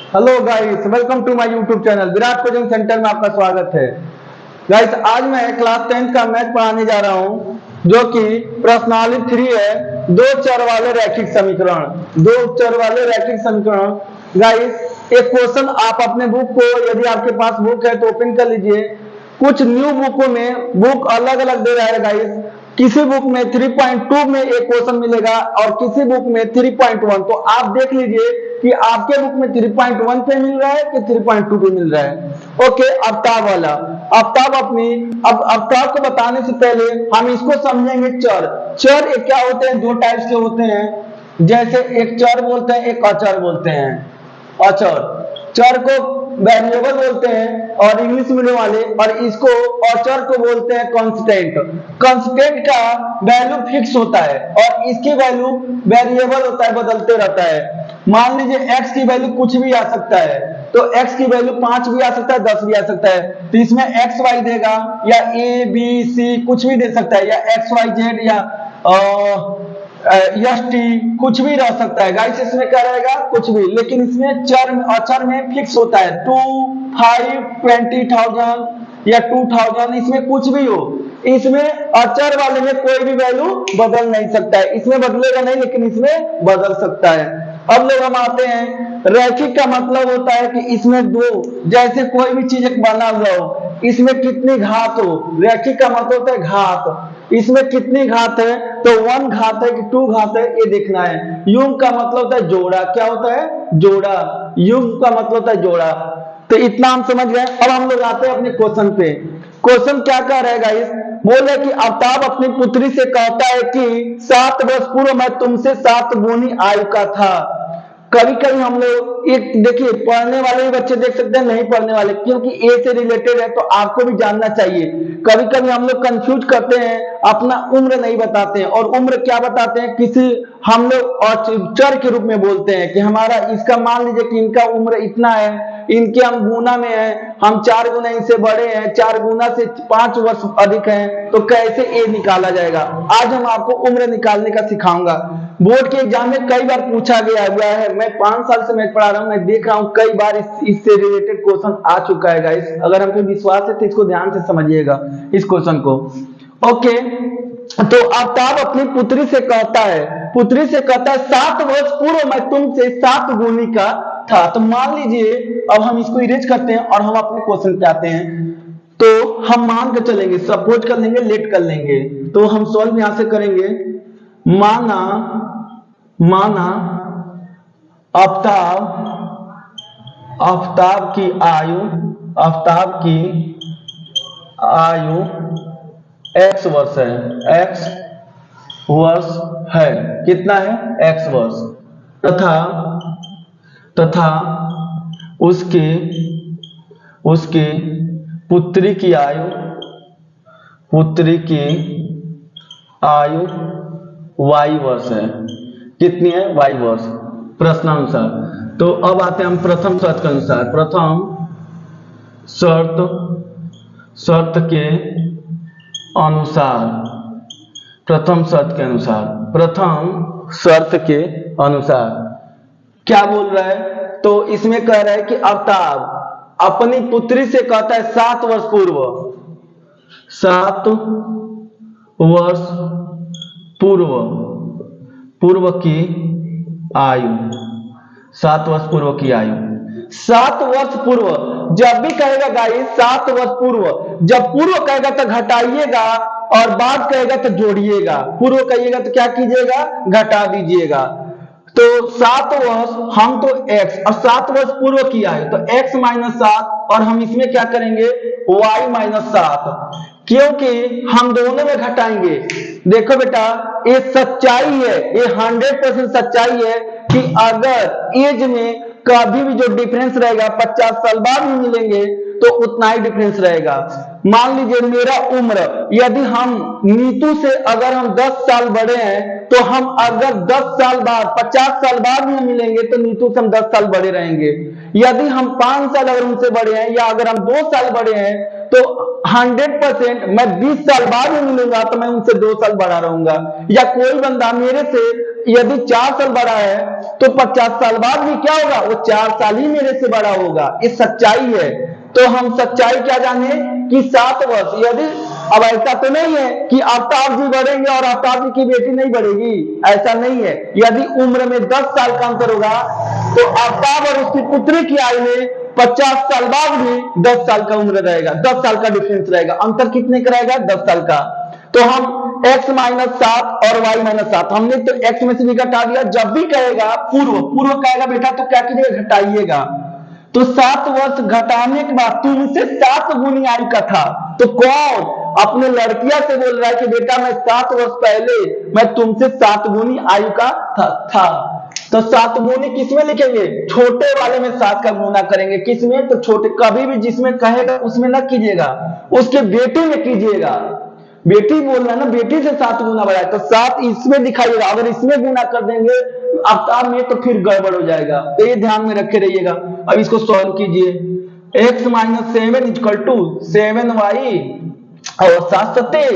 Hello guys, welcome to my YouTube channel Virat coaching centre में आपका स्वागत है। गाइस, आज मैं क्लास 10 का मैथ पढ़ाने जा रहा हूं, जो कि प्रश्नावली 3 है। दो चर वाले रैखिक समीकरण। गाइस, एक क्वेश्चन आप अपने बुक को, यदि आपके पास बुक है तो ओपन कर लीजिए। कुछ न्यू बुकों में बुक अलग अलग दे रहा है गाइस। किसी बुक में 3.2 में एक क्वेश्चन मिलेगा और किसी बुक में 3.1। तो आप देख लीजिए कि आपके बुक में 3.1 पे मिल रहा है कि 3.2 पे मिल रहा है। ओके, अवताव वाला अवताव को बताने से पहले हम इसको समझेंगे। चर एक क्या होते हैं, दो टाइप्स के होते हैं। जैसे एक चर बोलते हैं, एक अचर बोलते हैं। चर को वेरिएबल बोलते हैं और इंग्लिश मीडियम वाले, और इसको अचर को बोलते हैं कांस्टेंट। कांस्टेंट का वैल्यू फिक्स होता है और इसकी वैल्यू वेरिएबल होता है, बदलते रहता है। मान लीजिए x की वैल्यू कुछ भी आ सकता है, तो x की वैल्यू 5 भी आ सकता है, 10 भी आ सकता है। तो इसमें एक्स वाई देगा या ए बी सी कुछ भी दे सकता है, या एक्स वाई जेड या यस टी कुछ भी रह सकता है। गाइस, इसमें क्या रहेगा, कुछ भी। लेकिन इसमें अचर में फिक्स होता है 2, 5, 20,000 या 2,000, इसमें कुछ भी हो। इसमें अचर वाले में कोई भी वैल्यू बदल नहीं सकता है। इसमें बदलेगा नहीं, लेकिन इसमें बदल सकता है। अब लोग हम आते हैं, रैखिक का मतलब होता है कि इसमें दो, जैसे कोई भी चीज एक बना हुआ हो, इसमें कितनी घात हो। रैखिक का मतलब होता है घात। इसमें कितनी घात है, तो 1 घात है कि 2 घात है, ये देखना है। युग्म का मतलब होता है जोड़ा। क्या होता है, जोड़ा। युग्म का मतलब होता है जोड़ा। तो इतना हम समझ गए। अब हम लोग आते हैं अपने क्वेश्चन पे। क्वेश्चन क्या कह रहा है गाइस, बोले कि अवताब अपनी पुत्री से कहता है कि 7 वर्ष पूर्व मैं तुमसे 7 गुनी आयु का था। कभी कभी हम लोग एक देखिए, पढ़ने वाले भी बच्चे देख सकते हैं, नहीं पढ़ने वाले, क्योंकि ए से रिलेटेड है तो आपको भी जानना चाहिए। कभी कभी हम लोग कंफ्यूज करते हैं, अपना उम्र नहीं बताते हैं। और उम्र क्या बताते हैं, किसी हम लोग चर के रूप में बोलते हैं कि हमारा इसका, मान लीजिए कि इनका उम्र इतना है, इनके हम गुना में है, हम 4 गुना इनसे बड़े हैं, 4 गुना से 5 वर्ष अधिक हैं, तो कैसे ए निकाला जाएगा। आज हम आपको उम्र निकालने का सिखाऊंगा। बोर्ड के एग्जाम में कई बार पूछा गया हुआ है। मैं 5 साल से मैथ पढ़ा रहा हूं, मैं देख रहा हूं कई बार इससे रिलेटेड क्वेश्चन आ चुका है गाइस। अगर हमको विश्वास है तो इसको ध्यान से समझिएगा, इस क्वेश्चन को। ओके, तो अवताब अपनी पुत्री से कहता है 7 वर्ष पूर्व मैं तुमसे 7 गुनी का था। तो मान लीजिए, अब हम इसको इरेज करते हैं और हम अपने क्वेश्चन पे आते हैं। तो हम मान कर चलेंगे, सपोज कर लेंगे, लेट कर लेंगे। तो हम सॉल्व यहां से करेंगे। माना आफ्ताब की आयु x वर्ष है। कितना है, x वर्ष। तथा उसके पुत्री की आयु y वर्ष है। कितनी है, y वर्ष, प्रश्नानुसार। तो अब आते हैं हम प्रथम शर्त के अनुसार। प्रथम शर्त के अनुसार क्या बोल रहा है, तो इसमें कह रहा है कि अवताब अपनी पुत्री से कहता है 7 वर्ष पूर्व की आयु। 7 वर्ष पूर्व की आयु। 7 वर्ष पूर्व जब भी कहेगा गाइस, 7 वर्ष पूर्व, जब पूर्व कहेगा तो घटाइएगा और बाद कहेगा तो जोड़िएगा। पूर्व कहिएगा तो क्या कीजिएगा, घटा दीजिएगा। तो 7 वर्ष, हम तो x, और 7 वर्ष पूर्व की आयु, तो x - 7, और हम इसमें क्या करेंगे, y - 7, क्योंकि हम दोनों में घटाएंगे। देखो बेटा, ये सच्चाई है, ये 100% सच्चाई है कि अगर एज में कभी भी जो डिफरेंस रहेगा, 50 साल बाद भी मिलेंगे तो उतना ही डिफरेंस रहेगा। मान लीजिए मेरा उम्र, यदि हम नीतू से अगर हम 10 साल बड़े हैं, तो हम अगर 10 साल बाद 50 साल बाद में मिलेंगे तो नीतू से हम 10 साल बड़े रहेंगे। यदि हम 5 साल अगर उनसे बड़े हैं या अगर हम 2 साल बड़े हैं तो 100% मैं 20 साल बाद में मिलूंगा तो मैं उनसे 2 साल बड़ा रहूंगा। या कोई बंदा मेरे से यदि 4 साल बड़ा है तो 50 साल बाद भी क्या होगा, वो 4 साल ही मेरे से बड़ा होगा। ये सच्चाई है। तो हम सच्चाई क्या जाने कि 7 वर्ष, यदि अब ऐसा तो नहीं है कि आफ्ताब जी बढ़ेंगे और आफ्ताब जी की बेटी नहीं बढ़ेगी, ऐसा नहीं है। यदि उम्र में 10 साल का अंतर होगा तो आफ्ताब और उसकी पुत्री की आयु में 50 साल बाद भी 10 साल का उम्र रहेगा, 10 साल का डिफरेंस रहेगा। अंतर कितने का रहेगा, 10 साल का। तो हम x माइनस 7 और y माइनस 7 हमने तो x में से भी घटा दिया। जब भी कहेगा पूर्व कहेगा बेटा तो क्या कीजिएगा, घटाइएगा। तो 7 वर्ष घटाने के बाद तुमसे 7 गुनी आयु का था, तो कौन अपने लड़कियां से बोल रहा है कि बेटा मैं 7 वर्ष पहले मैं तुमसे 7 गुनी आयु का था। तो 7 गुनी किसमें लिखेंगे, छोटे वाले में 7 का गुना करेंगे। किसमें, तो छोटे, कभी भी जिसमें कहेगा उसमें न कीजिएगा, उसके बेटे में कीजिएगा। बेटी बोलना ना, बेटी से 7 गुना बढ़ाए तो 7 इसमें दिखाइएगा। अगर इसमें गुना कर देंगे आफ्ताब में तो फिर गड़बड़ हो जाएगा। तो ये ध्यान में रखे रहिएगा। अब इसको सॉल्व कीजिए। x minus 7 equal to 7y और 7 सत्ते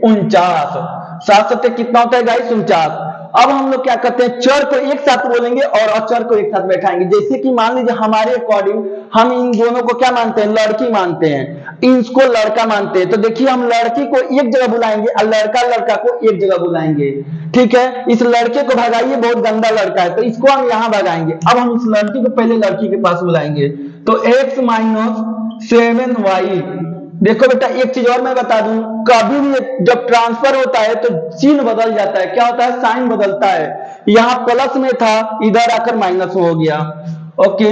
49। 7 सत्ते कितना होता है गाइस, 49। अब हम लोग क्या करते हैं, चर को एक साथ बोलेंगे और अचर को एक साथ बैठाएंगे। जैसे कि मान लीजिए हमारे अकॉर्डिंग हम इन दोनों को क्या मानते हैं, लड़की मानते हैं, इसको लड़का मानते हैं। तो देखिए हम लड़की को एक जगह बुलाएंगे और लड़का को एक जगह बुलाएंगे। ठीक है, इस लड़के को भगाइए, बहुत गंदा लड़का है, तो इसको हम यहाँ भगाएंगे। अब हम इस लड़की को पहले लड़की के पास बुलाएंगे। तो x माइनस 7y। देखो बेटा एक चीज और मैं बता दूं, कभी भी जब ट्रांसफर होता है तो चिन्ह बदल जाता है। क्या होता है, साइन बदलता है। यहां प्लस में था, इधर आकर माइनस हो गया। ओके,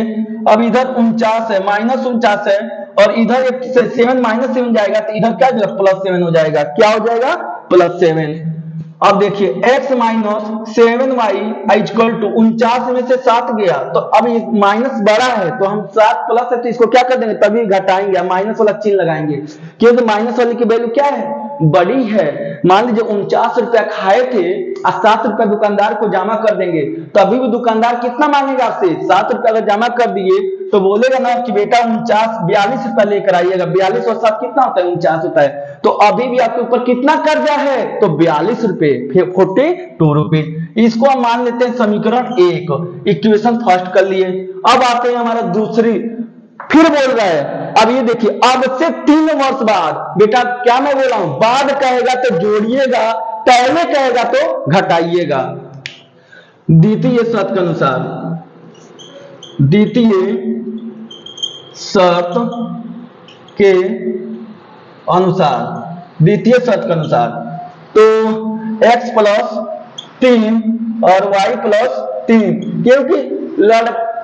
अब इधर 49 है, माइनस 49 है, और इधर 7 माइनस 7 जाएगा तो इधर क्या जाएगा, प्लस 7 हो जाएगा। क्या हो जाएगा, प्लस 7। अब देखिए x minus 7y equal to 49 में से 7 गया तो अब ये माइनस बड़ा है तो हम 7 प्लस है तो इसको क्या कर देंगे, तभी घटाएंगे, माइनस वाला चिन्ह लगाएंगे, क्योंकि माइनस वाले की वैल्यू क्या है, बड़ी है। मान लीजिए 49 रुपया खाए थे और 7 रुपया दुकानदार को जमा कर देंगे, तभी भी दुकानदार कितना मांगेगा आपसे, 7 रुपया अगर जमा कर दिए तो बोलेगा ना कि बेटा 42 रुपया लेकर आइएगा। 42 और 7 कितना होता है, 49 होता है। तो अभी भी आपके ऊपर कितना कर्जा है, तो 42 रुपए, 42 रुपीज। इसको हम मान लेते हैं समीकरण 1, इक्वेशन फर्स्ट कर लिए। अब आते हैं हमारा दूसरी, फिर बोल रहा है, अब ये देखिए अब से 3 वर्ष बाद, बेटा क्या मैं बोला हूं, बाद कहेगा तो जोड़िएगा, पहले कहेगा तो घटाइएगा। द्वितीय शर्त के अनुसार, द्वितीय शर्त के अनुसार, द्वितीय शर्त के अनुसार, तो x प्लस 3 और y प्लस 3, क्योंकि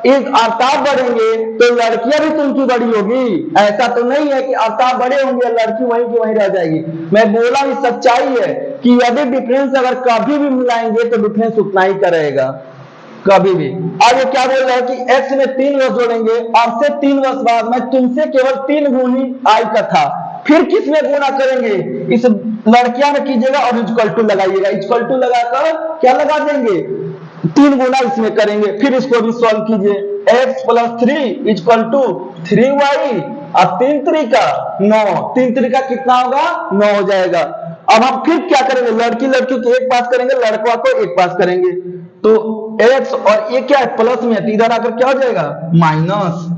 एक आफ्ताब बढ़ेंगे तो लड़कियां भी तो उनकी बड़ी होगी। ऐसा तो नहीं है कि आफ्ताब बड़े होंगे लड़की वहीं की वहीं रह जाएगी। मैं बोला ये सच्चाई है कि यदि डिफरेंस अगर कभी भी मिलाएंगे तो डिफरेंस उतना ही करेगा, कभी भी। अब ये क्या बोल रहा है कि x में 3 वर्ष जोड़ेंगे, अब से 3 वर्ष बाद मैं तुमसे केवल 3 गुनी आयु का था, फिर किस में गुना करेंगे, इस लड़कियां में कीजिएगा और इक्वल टू लगाइएगा। इक्वल टू लगाकर क्या लगा देंगे, 3 गुना इसमें करेंगे। फिर इसको भी सॉल्व कीजिए, x plus 3 equal to 3y और 3 त्रिका 9, 3 त्रिका कितना होगा, 9 हो जाएगा। अब हम फिर क्या करेंगे, लड़की को एक पास करेंगे, लड़का को एक पास करेंगे। तो x और ये क्या है, प्लस में है, इधर आकर क्या हो जाएगा, माइनस,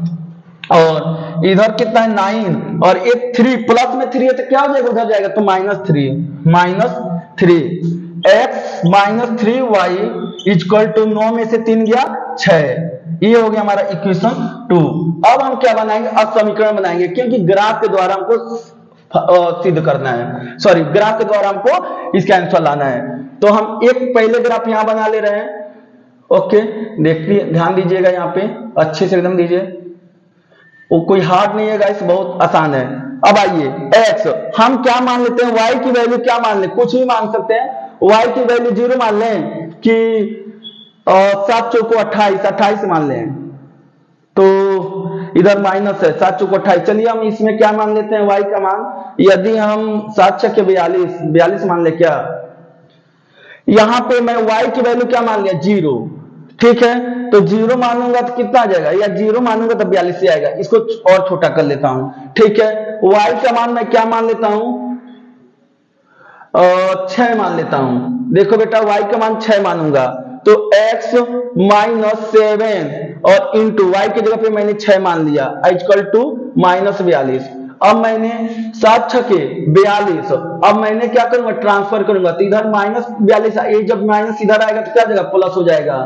और इधर कितना है 9, और एक 3 प्लस में 3 है तो क्या हो जाएगा, उधर जाएगा तो -3 x minus 3y equal to 9 में से 3 गया 6। ये हो गया हमारा इक्वेशन 2। अब हम क्या बनाएंगे, अब समीकरण बनाएंगे, क्योंकि ग्राफ के द्वारा हमको सिद्ध करना है, सॉरी ग्राफ के द्वारा हमको इसका आंसर लाना है। तो हम एक पहले ग्राफ यहां बना ले रहे हैं। ओके, देखिए ध्यान दीजिएगा, यहाँ पे अच्छे से एकदम दीजिए, वो कोई हार्ड नहीं है गाइस, बहुत आसान है। अब आइए x हम क्या मान लेते हैं, y की वैल्यू क्या मान लें, कुछ भी मान सकते हैं। y की वैल्यू 0 मान लें कि 7 चौको 28 मान लें। तो इधर माइनस है, 7 चौक 28। चलिए हम इसमें क्या मान लेते हैं y का मान, यदि हम 7 छक 42 मान ले क्या, यहां पे मैं y की वैल्यू क्या मान लिया 0, ठीक है। तो 0 मानूंगा तो कितना आ जाएगा, या 0 मानूंगा तो 42 ही आएगा। इसको और छोटा कर लेता हूं, ठीक है। y का मान मैं क्या मान लेता हूं, 6 मान लेता हूं। देखो बेटा y का मान 6 मानूंगा तो x माइनस 7 और इंटू y की जगह पे मैंने 6 मान लिया इक्वल टू माइनस 42। अब मैंने 7 छके 42, अब मैंने क्या करूंगा ट्रांसफर करूंगा, तो इधर माइनस 42 जब माइनस इधर आएगा तो क्या जाएगा प्लस हो जाएगा,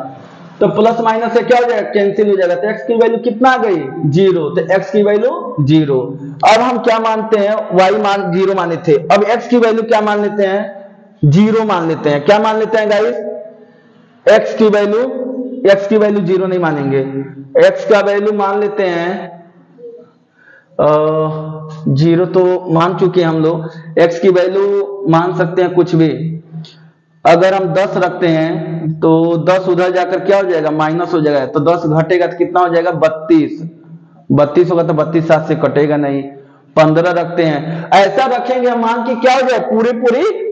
तो प्लस माइनस से क्या हो जाएगा कैंसिल हो जाएगा। तो x की वैल्यू कितना आ गई 0, तो x की वैल्यू 0। अब हम क्या मानते हैं y मान 0 माने थे, अब x की वैल्यू क्या मान लेते हैं 0 मान लेते हैं। क्या मान लेते हैं गाइस, x की वैल्यू 0 नहीं मानेंगे, x का वैल्यू मान लेते हैं 0 तो मान चुके हम लोग, x की वैल्यू मान सकते हैं कुछ भी। अगर हम 10 रखते हैं तो 10 उधर जाकर क्या हो जाएगा माइनस हो जाएगा, तो 10 घटेगा तो कितना हो जाएगा 32 होगा, तो 32 7 से कटेगा नहीं। 15 रखते हैं, ऐसा रखेंगे हम मान कि क्या हो जाए पूरी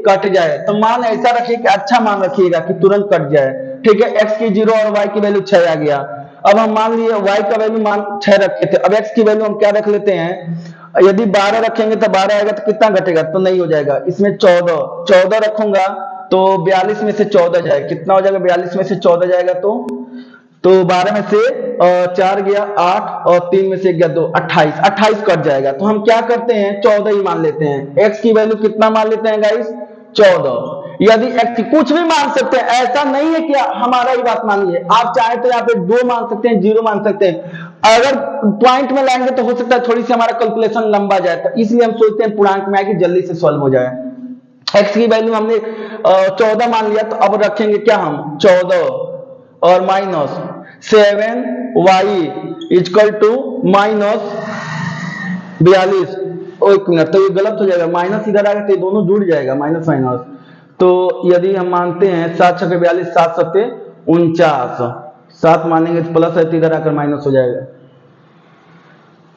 कट जाए, तो मान ऐसा रखिए कि अच्छा मान रखिएगा कि तुरंत कट जाए, ठीक है। x की 0 और y की वैल्यू 6 आ गया। अब हम मान लिए y का वैल्यू मान 6 रखे थे, अब x की वैल्यू हम क्या रख लेते हैं, यदि 12 रखेंगे तो 12 आएगा तो कितना घटेगा, तो नहीं हो जाएगा। इसमें 14 रखूंगा तो 42 में से 14 जाएगा, कितना हो जाएगा 42 में से 14 जाएगा तो 12 में से 4 गया 8 और 3 में से गया 2, 28 कट जाएगा। तो हम क्या करते हैं 14 ही मान लेते हैं। x की वैल्यू कितना मान लेते हैं गाइस 14। यदि x की कुछ भी मान सकते हैं, ऐसा नहीं है कि हमारा ही बात मानिए, आप चाहे तो यहाँ पे 2 मान सकते हैं 0 मान सकते हैं। अगर पॉइंट में लाएंगे तो हो सकता है थोड़ी सी हमारा कैलकुलेशन लंबा जाए, तो इसलिए हम सोचते हैं पूर्णांक में आके जल्दी से सॉल्व हो जाए। x की वैल्यू हमने 14 मान लिया, तो अब रखेंगे क्या हम 14 और minus 7y equal to minus 42। एक मिनट, तो ये गलत हो जाएगा, माइनस इधर आएगा तो ये दोनों जुड़ जाएगा माइनस माइनस। तो यदि हम मानते हैं 7 छके 42 7 सत्ते 49, 7 मानेंगे तो प्लस है तो इधर आकर माइनस हो जाएगा।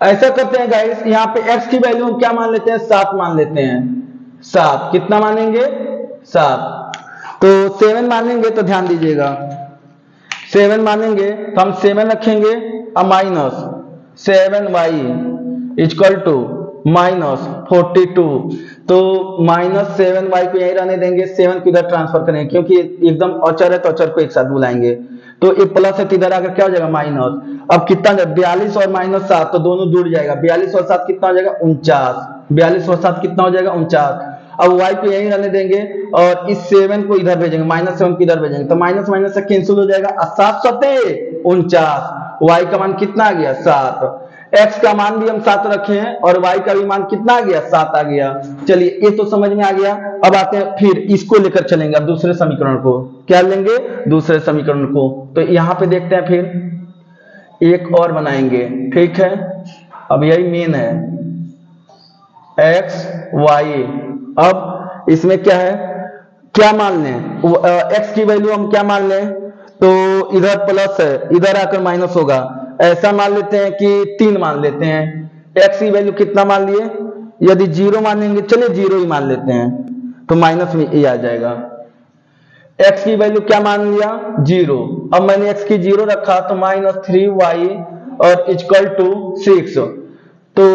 ऐसा करते हैं गाइस, यहाँ पे x की वैल्यू हम क्या मान लेते हैं 7 मान लेते हैं। 7 कितना मानेंगे 7, तो 7 मानेंगे तो ध्यान दीजिएगा 7 मानेंगे तो हम 7 रखेंगे और minus 7y equal to minus 42। तो माइनस 7y को यहीं रहने देंगे, 7 को इधर ट्रांसफर करेंगे क्योंकि एकदम अचर है तो अचर को एक साथ बुलाएंगे, तो ये प्लस है तो इधर आकर क्या हो जाएगा माइनस। अब कितना 42 और माइनस 7 तो दोनों जुड़ जाएगा, 42 और 7 कितना हो जाएगा 49, 42 और 7 कितना हो जाएगा 49। अब y को यहीं रहने देंगे और इस 7 को इधर भेजेंगे, माइनस 7 को इधर भेजेंगे तो माइनस माइनस से कैंसिल हो जाएगा, 7 सत्ते 49, y का मान कितना आ गया 7। x का मान भी हम 7 रखे हैं और y का भी मान कितना आ गया 7 आ गया। चलिए ये तो समझ में आ गया। अब आते हैं फिर इसको लेकर चलेंगे, अब दूसरे समीकरण को क्या लेंगे दूसरे समीकरण को। तो यहाँ पे देखते हैं फिर एक और बनाएंगे, ठीक है। अब यही मेन है x y। अब इसमें क्या है, क्या मान लें x की वैल्यू हम क्या मान लें, तो इधर प्लस है इधर आकर माइनस होगा, ऐसा मान लेते हैं कि 3 मान लेते हैं। x की वैल्यू कितना मान लिए, यदि 0 मानेंगे चलिए 0 ही मान लेते हैं तो माइनस में ये आ जाएगा। x की वैल्यू क्या मान लिया 0, अब मैंने x की 0 रखा तो माइनस 3y और इक्वल टू 6। तो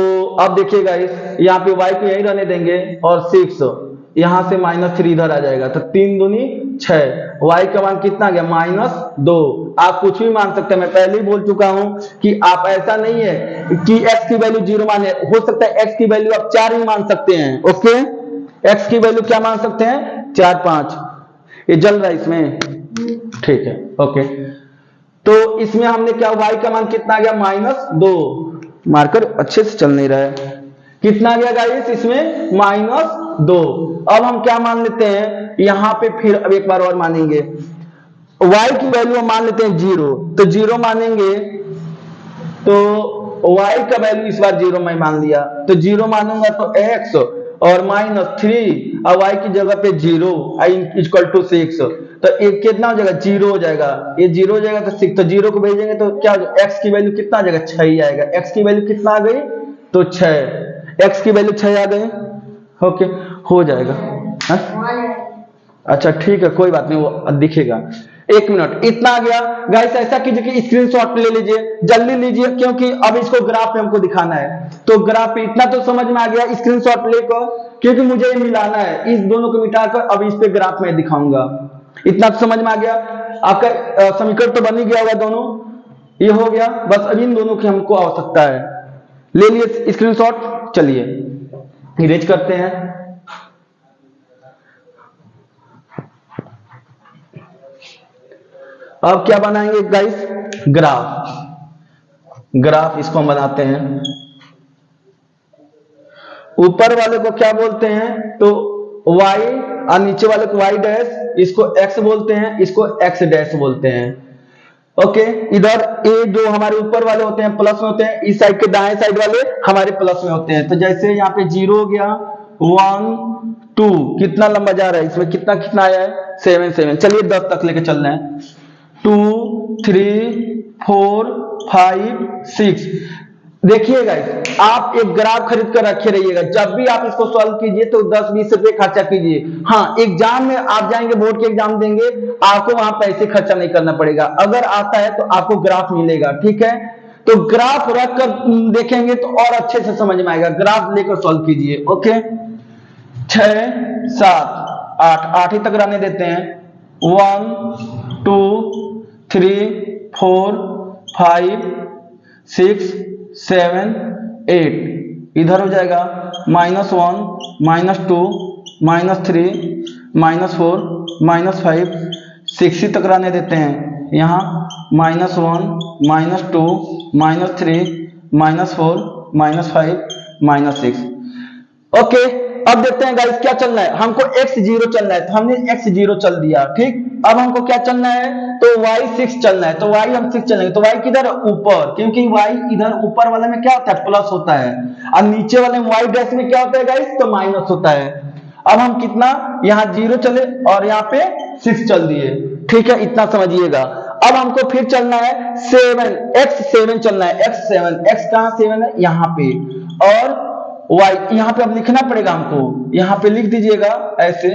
अब देखिएगा इस यहाँ पे y को यही रहने देंगे और 6 यहां से माइनस 3 इधर आ जाएगा, तो 3 दूनी 6, y का मान कितना गया -2। आप कुछ भी मान सकते हैं, मैं पहले ही बोल चुका हूं कि आप ऐसा नहीं है कि x की वैल्यू 0 माने, हो सकता है x की वैल्यू आप 4 ही मान सकते हैं। ओके, x की वैल्यू क्या मान सकते हैं 4 5। ये जल रहा है इसमें, ठीक है ओके। तो इसमें हमने क्या y का मान कितना गया -2, मार्कर अच्छे से चल नहीं रहा है, कितना गया गाइस इसमें -2। अब हम क्या मान लेते हैं यहां पे, फिर अब एक बार और मानेंगे y की वैल्यू हम मान लेते हैं 0, तो 0 मानेंगे तो y का वैल्यू इस बार 0 मैं मान लिया, तो 0 मानूंगा तो x और -3 और y की जगह पे 0 i इक्वल टू 6, तो ये कितना हो जाएगा, 0 हो जाएगा, ये 0 हो जाएगा तो 6, तो 0 को भेजेंगे तो क्या x की वैल्यू कितना आ जाएगा, 6 ही आएगा। x की वैल्यू कितना आ गई, तो 6, x की वैल्यू 6 आ गई। ओके, हो जाएगा। हा? अच्छा ठीक है, कोई बात नहीं, वो दिखेगा। 1 मिनट, इतना आ गया गाइस। ऐसा कीजिए कि स्क्रीनशॉट ले लीजिए, जल्दी लीजिए, क्योंकि अब इसको ग्राफ पे हमको दिखाना है। तो ग्राफ पे इतना तो समझ में आ गया, स्क्रीनशॉट लेकर, क्योंकि मुझे ये मिलाना है, इस दोनों को मिटाकर अब इस पे ग्राफ में दिखाऊंगा। इतना तो समझ में आ गया। आपका समीकरण तो बन ही गया होगा दोनों, ये हो गया। बस अब इन दोनों की हमको आवश्यकता है। ले लिए स्क्रीनशॉट, चलिए इरेज करते हैं। अब क्या बनाएंगे गाइस, ग्राफ इसको हम बनाते हैं। ऊपर वाले को क्या बोलते हैं, तो y, और नीचे वाले को y डैश, इसको x बोलते हैं, इसको x डैश बोलते हैं। ओके, इधर a जो हमारे ऊपर वाले होते हैं प्लस में होते हैं, इस साइड के दाएं साइड वाले हमारे प्लस में होते हैं। तो जैसे यहाँ पे 0 हो गया, 1 2, कितना लंबा जा रहा है, इसमें कितना कितना आया है, 7 7। चलिए 10 तक लेके चल रहे हैं। 2 3 4 5 6। देखिए गाइस, आप एक ग्राफ खरीद कर रखे रहिएगा, जब भी आप इसको सॉल्व कीजिए तो 10-20 रुपए खर्चा कीजिए। हाँ, एग्जाम में आप जाएंगे, बोर्ड के एग्जाम देंगे, आपको वहां पैसे खर्चा नहीं करना पड़ेगा। अगर आता है तो आपको ग्राफ मिलेगा, ठीक है। तो ग्राफ रख कर देखेंगे तो और अच्छे से समझ में आएगा। ग्राफ लेकर सॉल्व कीजिए। ओके, 6 7 8 ही तक रहने देते हैं। 1 2 3 4 5 6 7 8, इधर हो जाएगा -1 -2 -3 -4 -5 6 ही तक रहने देते हैं। यहाँ -1 -2 -3 -4 -5 -6। ओके, अब देखते हैं गाइस क्या चलना है। हमको x0 चलना है, तो हमने x0 चल दिया, ठीक। अब हमको क्या चलना है, तो y6 चलना है, तो y हम 6 चलेंगे। तो y किधर, ऊपर, क्योंकि y इधर ऊपर वाले में क्या होता है, प्लस होता है, और नीचे वाले में y डैश में क्या होता है गाइस, तो माइनस होता है। अब हम कितना, यहाँ 0 चले और यहाँ पे 6 चल दिए, ठीक है, इतना समझिएगा। अब हमको फिर चलना है 7, x7 चलना है, x कहां 7 है, यहाँ पे, और y यहाँ पे अब लिखना पड़ेगा हमको, यहाँ पे लिख दीजिएगा ऐसे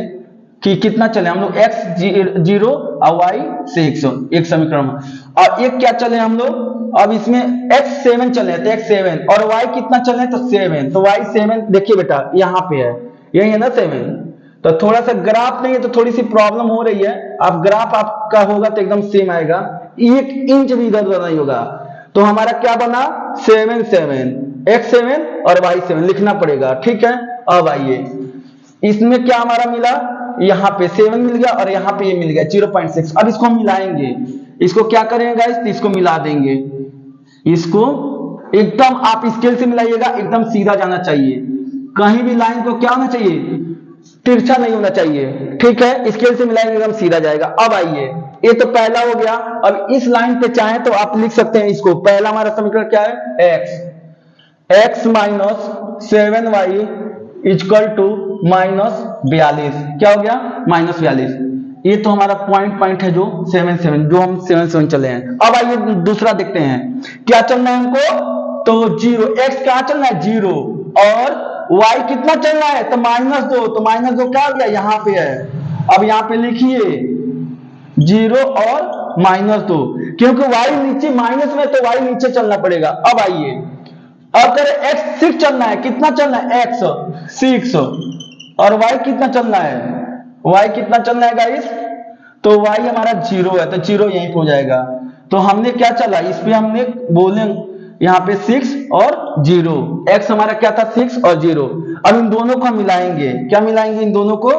कि कितना चले हम लोग, x0 और y6, एक समीकरण। और एक क्या चले हम लोग, अब इसमें x7 चले, तो x7, और y कितना चले, तो 7, तो y7 देखिए बेटा यहाँ पे है, यही है ना 7। तो थोड़ा सा ग्राफ नहीं है तो थोड़ी सी प्रॉब्लम हो रही है। आप ग्राफ आपका होगा तो एकदम सेम आएगा, 1 इंच भी इधर उधर नहीं होगा। तो हमारा क्या बना, 7 7, x7 और y7 लिखना पड़ेगा, ठीक है। अब आइए, इसमें क्या हमारा मिला, यहाँ पे 7 मिल गया और यहाँ पे ये मिल गया 0.6। अब इसको मिलाएंगे, इसको क्या करेंगे गाइस, इसको मिला देंगे। इसको एकदम आप स्केल से मिलाइएगा, एकदम सीधा जाना चाहिए, कहीं भी लाइन को क्या होना चाहिए, तिरछा नहीं होना चाहिए, ठीक है। स्केल से मिलाएंगे, एकदम सीधा जाएगा। अब आइए, ये तो पहला हो गया। अब इस लाइन पे चाहे तो आप लिख सकते हैं इसको, पहला हमारा समीकरण क्या है, x - 7y = -42। क्या हो गया, -42। ये तो हमारा पॉइंट है जो 7 7, जो हम 7 7 चले हैं। अब आइए दूसरा देखते हैं, क्या चलना है हमको, तो 0, x क्या चलना है, 0, और y कितना चलना है, तो -2, तो -2 क्या हो गया, यहाँ पे है। अब यहाँ पे लिखिए 0 और -2, क्योंकि y नीचे माइनस में, तो y नीचे चलना पड़ेगा। अब आइए, अब करें x6 चलना है, कितना चलना है, x6, और y कितना चलना है, y कितना चलना है गाइस, तो y हमारा 0 है, तो 0 यहीं पे हो जाएगा। तो हमने क्या चला, इस पे हमने बोले यहाँ पे 6 और 0, x हमारा क्या था, 6 और 0। अब इन दोनों को हम मिलाएंगे, क्या मिलाएंगे, इन दोनों को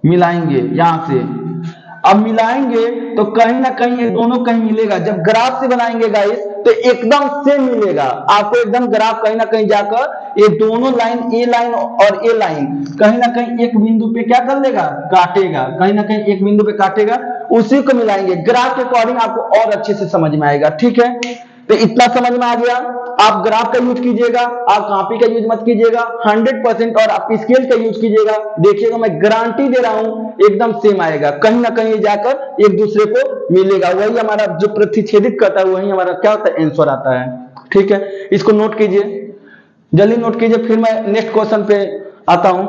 मिलाएंगे यहां से। अब मिलाएंगे तो कहीं ना कहीं ये दोनों कहीं मिलेगा। जब ग्राफ से बनाएंगे गाइस तो एकदम सेम मिलेगा आपको, एकदम ग्राफ कहीं ना कहीं जाकर ये दोनों लाइन, ए लाइन और ए लाइन कहीं ना कहीं एक बिंदु पे क्या कर लेगा, काटेगा, कहीं ना कहीं एक बिंदु पे काटेगा, उसी को मिलाएंगे। ग्राफ के अकॉर्डिंग आपको और अच्छे से समझ में आएगा, ठीक है। तो इतना समझ में आ गया। आप ग्राफ का यूज कीजिएगा, आप कॉपी का यूज मत कीजिएगा 100%, और आप स्केल का यूज कीजिएगा। देखिएगा मैं गारंटी दे रहा हूं एकदम सेम आएगा, कहीं ना कहीं जाकर एक दूसरे को मिलेगा। वही हमारा जो प्रतिच्छेदित करता है वही हमारा क्या होता है, आंसर आता है। ठीक है, इसको नोट कीजिए, जल्दी नोट कीजिए, फिर मैं नेक्स्ट क्वेश्चन पे आता हूं।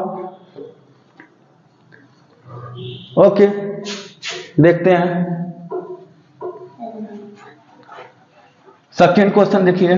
ओके, देखते हैं सेकंड क्वेश्चन। देखिए